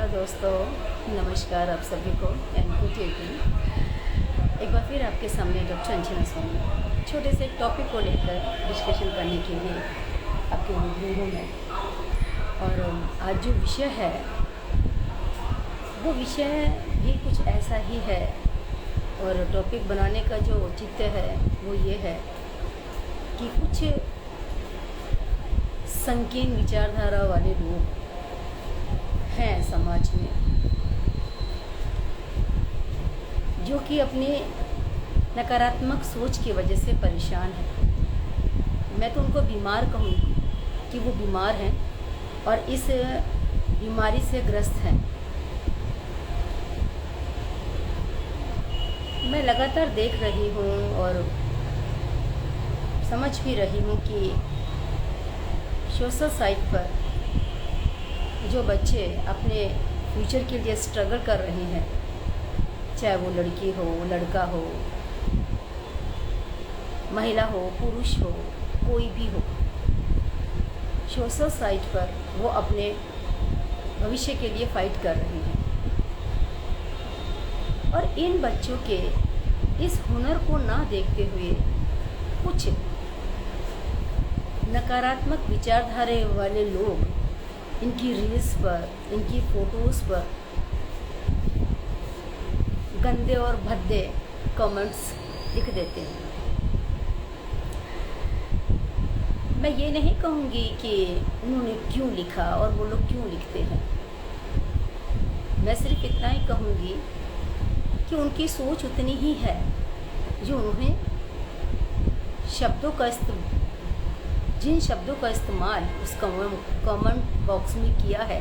Hello दोस्तों, नमस्कार आप सभी को। And good evening. एक बार फिर आपके सामने डॉक्टर अंजना स्वामी छोटे से एक टॉपिक को लेकर डिस्कशन करने के लिए आपके रूबरू हूँ मैं। और आज जो विषय है वो विषय भी कुछ ऐसा ही है, और टॉपिक बनाने का जो औचित्य है वो ये है कि कुछ संकीर्ण विचारधारा वाले लोग हैं समाज में, जो कि अपनी नकारात्मक सोच की वजह से परेशान हैं। मैं तो उनको बीमार कहूँगी कि वो बीमार हैं और इस बीमारी से ग्रस्त हैं। मैं लगातार देख रही हूँ और समझ भी रही हूँ कि सोशल साइट पर जो बच्चे अपने फ्यूचर के लिए स्ट्रगल कर रहे हैं, चाहे वो लड़की हो, लड़का हो, महिला हो, पुरुष हो, कोई भी हो, सोशल साइट पर वो अपने भविष्य के लिए फाइट कर रहे हैं। और इन बच्चों के इस हुनर को ना देखते हुए कुछ नकारात्मक विचारधारा वाले लोग इनकी रील्स पर, इनकी फ़ोटोज़ पर गंदे और भद्दे कमेंट्स लिख देते हैं। मैं ये नहीं कहूँगी कि उन्होंने क्यों लिखा और वो लोग क्यों लिखते हैं। मैं सिर्फ इतना ही कहूँगी कि उनकी सोच उतनी ही है जो उन्होंने जिन शब्दों का इस्तेमाल उस कमेंट बॉक्स में किया है,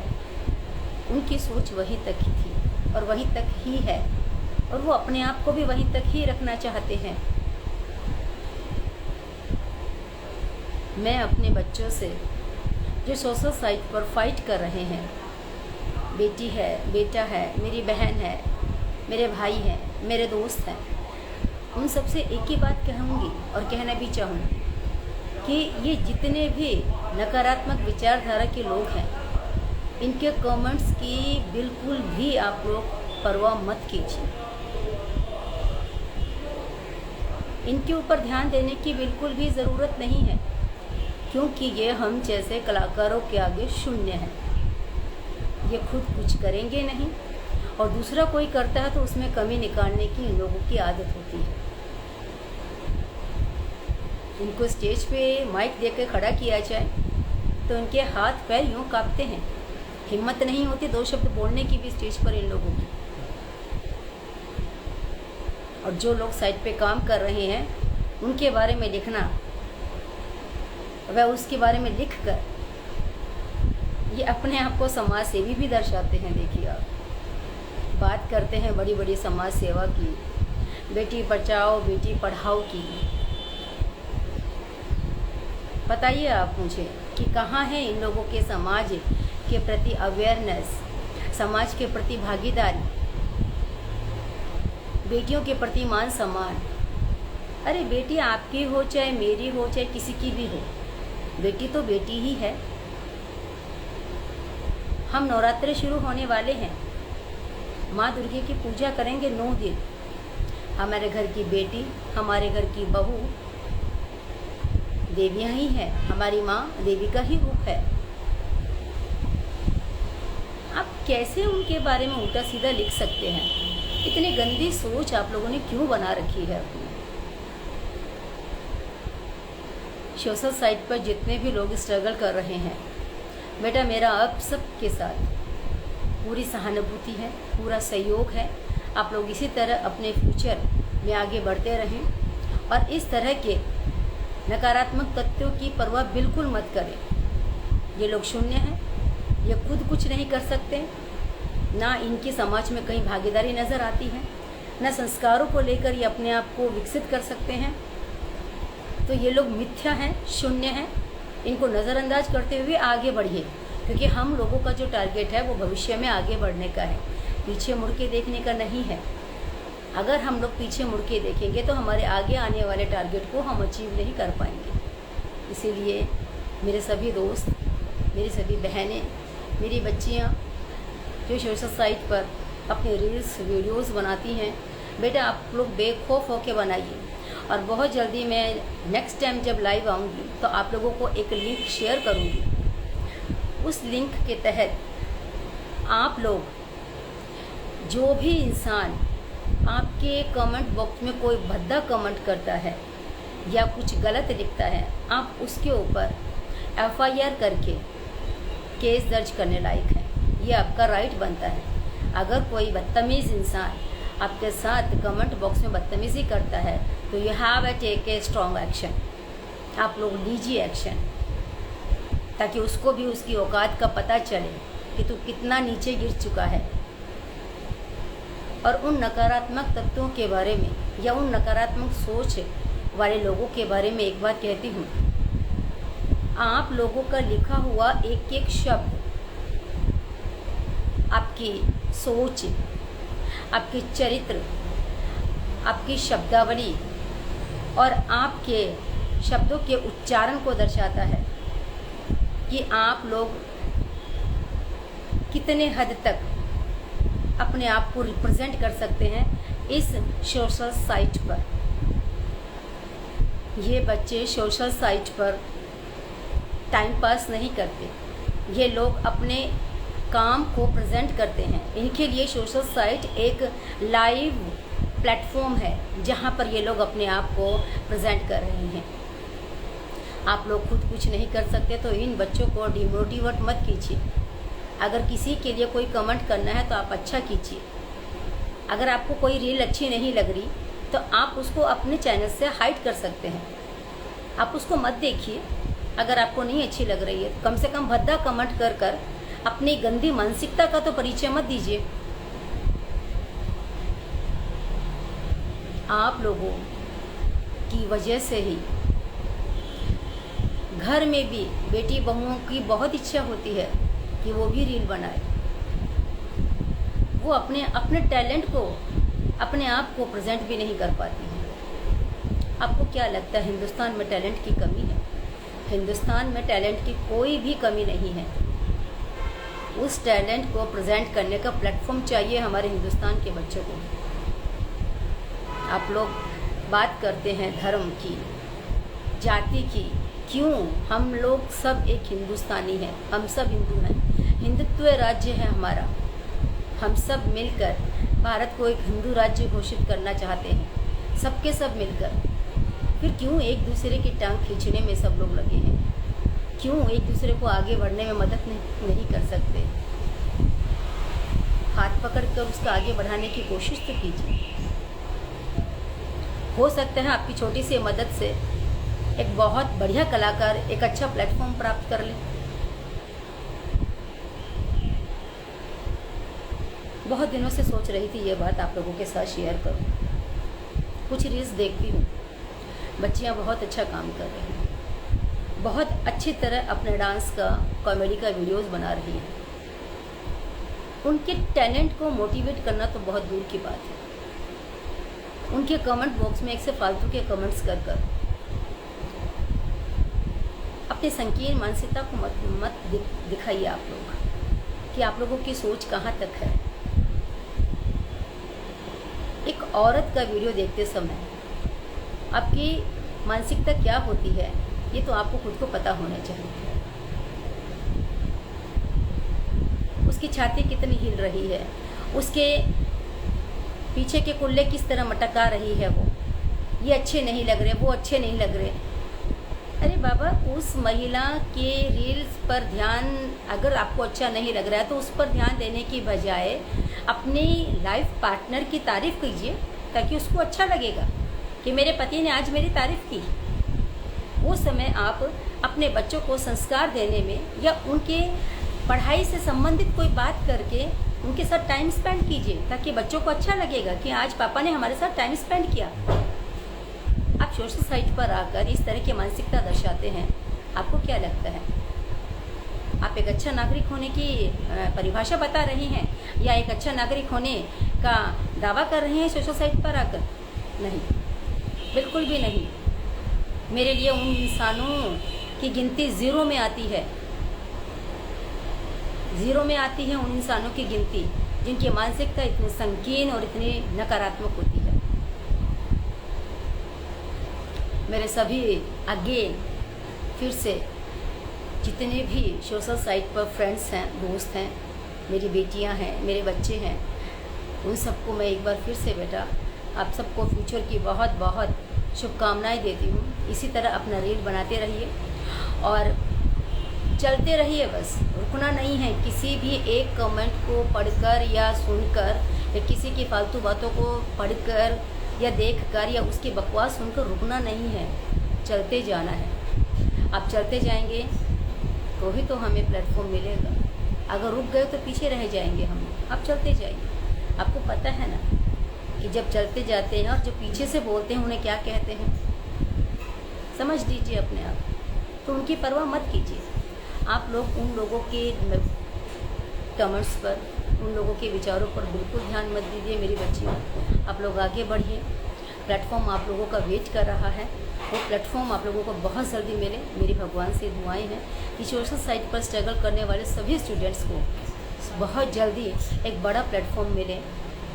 उनकी सोच वहीं तक ही थी और वहीं तक ही है, और वो अपने आप को भी वहीं तक ही रखना चाहते हैं। मैं अपने बच्चों से जो सोशल साइट पर फाइट कर रहे हैं, बेटी है, बेटा है, मेरी बहन है, मेरे भाई हैं, मेरे दोस्त हैं, उन सबसे एक ही बात कहूँगी और कहना भी चाहूँगी कि ये जितने भी नकारात्मक विचारधारा के लोग हैं, इनके कमेंट्स की बिल्कुल भी आप लोग परवाह मत कीजिए। इनके ऊपर ध्यान देने की बिल्कुल भी ज़रूरत नहीं है, क्योंकि ये हम जैसे कलाकारों के आगे शून्य हैं। ये खुद कुछ करेंगे नहीं और दूसरा कोई करता है तो उसमें कमी निकालने की इन लोगों की आदत होती है। इनको स्टेज पे माइक देकर खड़ा किया जाए तो इनके हाथ पैर यूँ कांपते हैं, हिम्मत नहीं होती दो शब्द बोलने की भी स्टेज पर इन लोगों की। और जो लोग साइड पे काम कर रहे हैं उनके बारे में लिखना, वह उसके बारे में लिख कर ये अपने आप को समाज सेवी भी दर्शाते हैं। देखिए, आप बात करते हैं बड़ी बड़ी समाज सेवा की, बेटी बचाओ बेटी पढ़ाओ की। बताइए आप मुझे कि कहाँ है इन लोगों के समाज के प्रति अवेयरनेस, समाज के प्रति भागीदारी, बेटियों के प्रति मान सम्मान। अरे बेटी आपकी हो चाहे मेरी हो चाहे किसी की भी हो, बेटी तो बेटी ही है। हम नवरात्रे शुरू होने वाले हैं, माँ दुर्गे की पूजा करेंगे 9 दिन। हमारे घर की बेटी, हमारे घर की बहू देवियाँ ही हैं, हमारी माँ देवी का ही रूप है। आप कैसे उनके बारे में उल्टा सीधा लिख सकते हैं? इतनी गंदी सोच आप लोगों ने क्यों बना रखी है अपनी? सोशल साइट पर जितने भी लोग स्ट्रगल कर रहे हैं, बेटा मेरा आप सबके साथ पूरी सहानुभूति है, पूरा सहयोग है। आप लोग इसी तरह अपने फ्यूचर में आगे बढ़ते रहें और इस तरह के नकारात्मक तथ्यों की परवाह बिल्कुल मत करें। ये लोग शून्य हैं, ये खुद कुछ नहीं कर सकते, ना इनकी समाज में कहीं भागीदारी नज़र आती है, ना संस्कारों को लेकर ये अपने आप को विकसित कर सकते हैं। तो ये लोग मिथ्या हैं, शून्य हैं। इनको नज़रअंदाज करते हुए आगे बढ़िए, क्योंकि हम लोगों का जो टारगेट है वो भविष्य में आगे बढ़ने का है, पीछे मुड़ के देखने का नहीं है। अगर हम लोग पीछे मुड़ के देखेंगे तो हमारे आगे आने वाले टारगेट को हम अचीव नहीं कर पाएंगे। इसीलिए मेरे सभी दोस्त, मेरी सभी बहनें, मेरी बच्चियाँ, जो सोशल साइट पर अपने रील्स वीडियोस बनाती हैं, बेटा आप लोग बेखौफ होकर बनाइए। और बहुत जल्दी मैं नेक्स्ट टाइम जब लाइव आऊँगी तो आप लोगों को एक लिंक शेयर करूँगी। उस लिंक के तहत आप लोग, जो भी इंसान आपके कमेंट बॉक्स में कोई भद्दा कमेंट करता है या कुछ गलत लिखता है, आप उसके ऊपर FIR करके केस दर्ज करने लायक है। ये आपका राइट बनता है। अगर कोई बदतमीज़ इंसान आपके साथ कमेंट बॉक्स में बदतमीज़ी करता है तो you have take a strong action. आप लोग लीजिए एक्शन, ताकि उसको भी उसकी औकात का पता चले कि तू कितना नीचे गिर चुका है। और उन नकारात्मक तत्वों के बारे में या उन नकारात्मक सोच वाले लोगों के बारे में एक बात कहती हूँ, आप लोगों का लिखा हुआ एक एक शब्द, आपकी सोच, आपके चरित्र, आपकी शब्दावली और आपके शब्दों के उच्चारण को दर्शाता है कि आप लोग कितने हद तक अपने आप को रिप्रेजेंट कर सकते हैं इस सोशल साइट पर। ये बच्चे सोशल साइट पर टाइम पास नहीं करते, ये लोग अपने काम को प्रेजेंट करते हैं। इनके लिए सोशल साइट एक लाइव प्लेटफॉर्म है जहाँ पर ये लोग अपने आप को प्रेजेंट कर रहे हैं। आप लोग खुद कुछ नहीं कर सकते तो इन बच्चों को डिमोटिवेट मत कीजिए। अगर किसी के लिए कोई कमेंट करना है तो आप अच्छा कीजिए। अगर आपको कोई रील अच्छी नहीं लग रही तो आप उसको अपने चैनल से हाइड कर सकते हैं, आप उसको मत देखिए। अगर आपको नहीं अच्छी लग रही है तो कम से कम भद्दा कमेंट कर कर अपनी गंदी मानसिकता का तो परिचय मत दीजिए। आप लोगों की वजह से ही घर में भी बेटी बहुओं की बहुत इच्छा होती है कि वो भी रील बनाए, वो अपने टैलेंट को, अपने आप को प्रेजेंट भी नहीं कर पाती हैं। आपको क्या लगता है हिंदुस्तान में टैलेंट की कमी है? हिंदुस्तान में टैलेंट की कोई भी कमी नहीं है। उस टैलेंट को प्रेजेंट करने का प्लेटफॉर्म चाहिए हमारे हिंदुस्तान के बच्चों को। आप लोग बात करते हैं धर्म की, जाति की। क्यों? हम लोग सब एक हिंदुस्तानी हैं, हम सब हिंदू हैं। हिंदुत्व राज्य है हमारा। हम सब मिलकर भारत को एक हिंदू राज्य घोषित करना चाहते हैं, सबके सब मिलकर। फिर क्यों एक दूसरे की टांग खींचने में सब लोग लगे हैं? क्यों एक दूसरे को आगे बढ़ने में मदद नहीं कर सकते? हाथ पकड़कर उसका आगे बढ़ाने की कोशिश तो कीजिए। हो सकता है आपकी छोटी सी मदद से एक बहुत बढ़िया कलाकार एक अच्छा प्लेटफॉर्म प्राप्त कर ले। बहुत दिनों से सोच रही थी ये बात आप लोगों के साथ शेयर करूं। कुछ रील्स देखती हूँ, बच्चियाँ बहुत अच्छा काम कर रही हैं, बहुत अच्छी तरह अपने डांस का, कॉमेडी का वीडियोस बना रही हैं। उनके टैलेंट को मोटिवेट करना तो बहुत दूर की बात है। उनके कमेंट बॉक्स में एक से फालतू के कमेंट्स कर अपनी संकीर्ण मानसिकता को मत दिखाइए आप लोग कि आप लोगों की सोच कहाँ तक है। एक औरत का वीडियो देखते समय आपकी मानसिकता क्या होती है ये तो आपको खुद को पता होना चाहिए। उसकी छाती कितनी हिल रही है, उसके पीछे के कुल्ले किस तरह मटका रही है, वो ये अच्छे नहीं लग रहे, वो अच्छे नहीं लग रहे। अरे बाबा, उस महिला के रील्स पर ध्यान, अगर आपको अच्छा नहीं लग रहा है तो उस पर ध्यान देने की बजाय अपनी लाइफ पार्टनर की तारीफ़ कीजिए, ताकि उसको अच्छा लगेगा कि मेरे पति ने आज मेरी तारीफ़ की। वो समय आप अपने बच्चों को संस्कार देने में या उनके पढ़ाई से संबंधित कोई बात करके उनके साथ टाइम स्पेंड कीजिए, ताकि बच्चों को अच्छा लगेगा कि आज पापा ने हमारे साथ टाइम स्पेंड किया। आप सोशल साइट पर आकर इस तरह की मानसिकता दर्शाते हैं, आपको क्या लगता है? आप एक अच्छा नागरिक होने की परिभाषा बता रही हैं या एक अच्छा नागरिक होने का दावा कर रही हैं सोशल साइट पर आकर? नहीं, बिल्कुल भी नहीं। मेरे लिए उन इंसानों की गिनती ज़ीरो में आती है ज़ीरो में आती है उन इंसानों की गिनती जिनकी मानसिकता इतनी संकीर्ण और इतनी नकारात्मक होती है। मेरे सभी अगेन फिर से जितने भी सोशल साइट पर फ्रेंड्स हैं, दोस्त हैं, मेरी बेटियां हैं, मेरे बच्चे हैं, उन सबको मैं एक बार फिर से बेटा आप सबको फ्यूचर की बहुत बहुत शुभकामनाएं देती हूँ। इसी तरह अपना रील बनाते रहिए और चलते रहिए, बस रुकना नहीं है। किसी भी एक कमेंट को पढ़कर या सुनकर या किसी की फालतू बातों को पढ़कर या देखकर या उसकी बकवास सुनकर रुकना नहीं है, चलते जाना है। आप चलते जाएंगे तो ही तो हमें प्लेटफॉर्म मिलेगा। अगर रुक गए तो पीछे रह जाएंगे हम। आप चलते जाइए। आपको पता है ना कि जब चलते जाते हैं और जो पीछे से बोलते हैं उन्हें क्या कहते हैं, समझ लीजिए अपने आप। तो उनकी परवाह मत कीजिए। आप लोग उन लोगों के कमेंट्स पर, उन लोगों के विचारों पर बिल्कुल ध्यान मत दीजिए मेरी बच्चियों। आप लोग आगे बढ़िए। प्लेटफॉर्म आप लोगों का वेट कर रहा है। वो प्लेटफॉर्म आप लोगों को बहुत जल्दी मिले। मेरी भगवान से दुआएं हैं कि सोशल साइट पर स्ट्रगल करने वाले सभी स्टूडेंट्स को बहुत जल्दी एक बड़ा प्लेटफॉर्म मिले,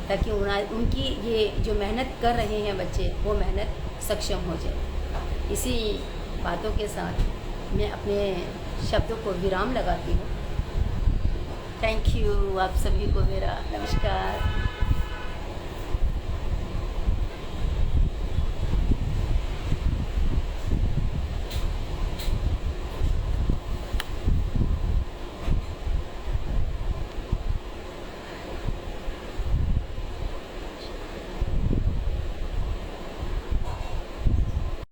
ताकि उनकी ये जो मेहनत कर रहे हैं बच्चे, वो मेहनत सक्षम हो जाए। इसी बातों के साथ मैं अपने शब्दों को विराम लगाती हूँ। थैंक यू आप सभी को मेरा नमस्कार।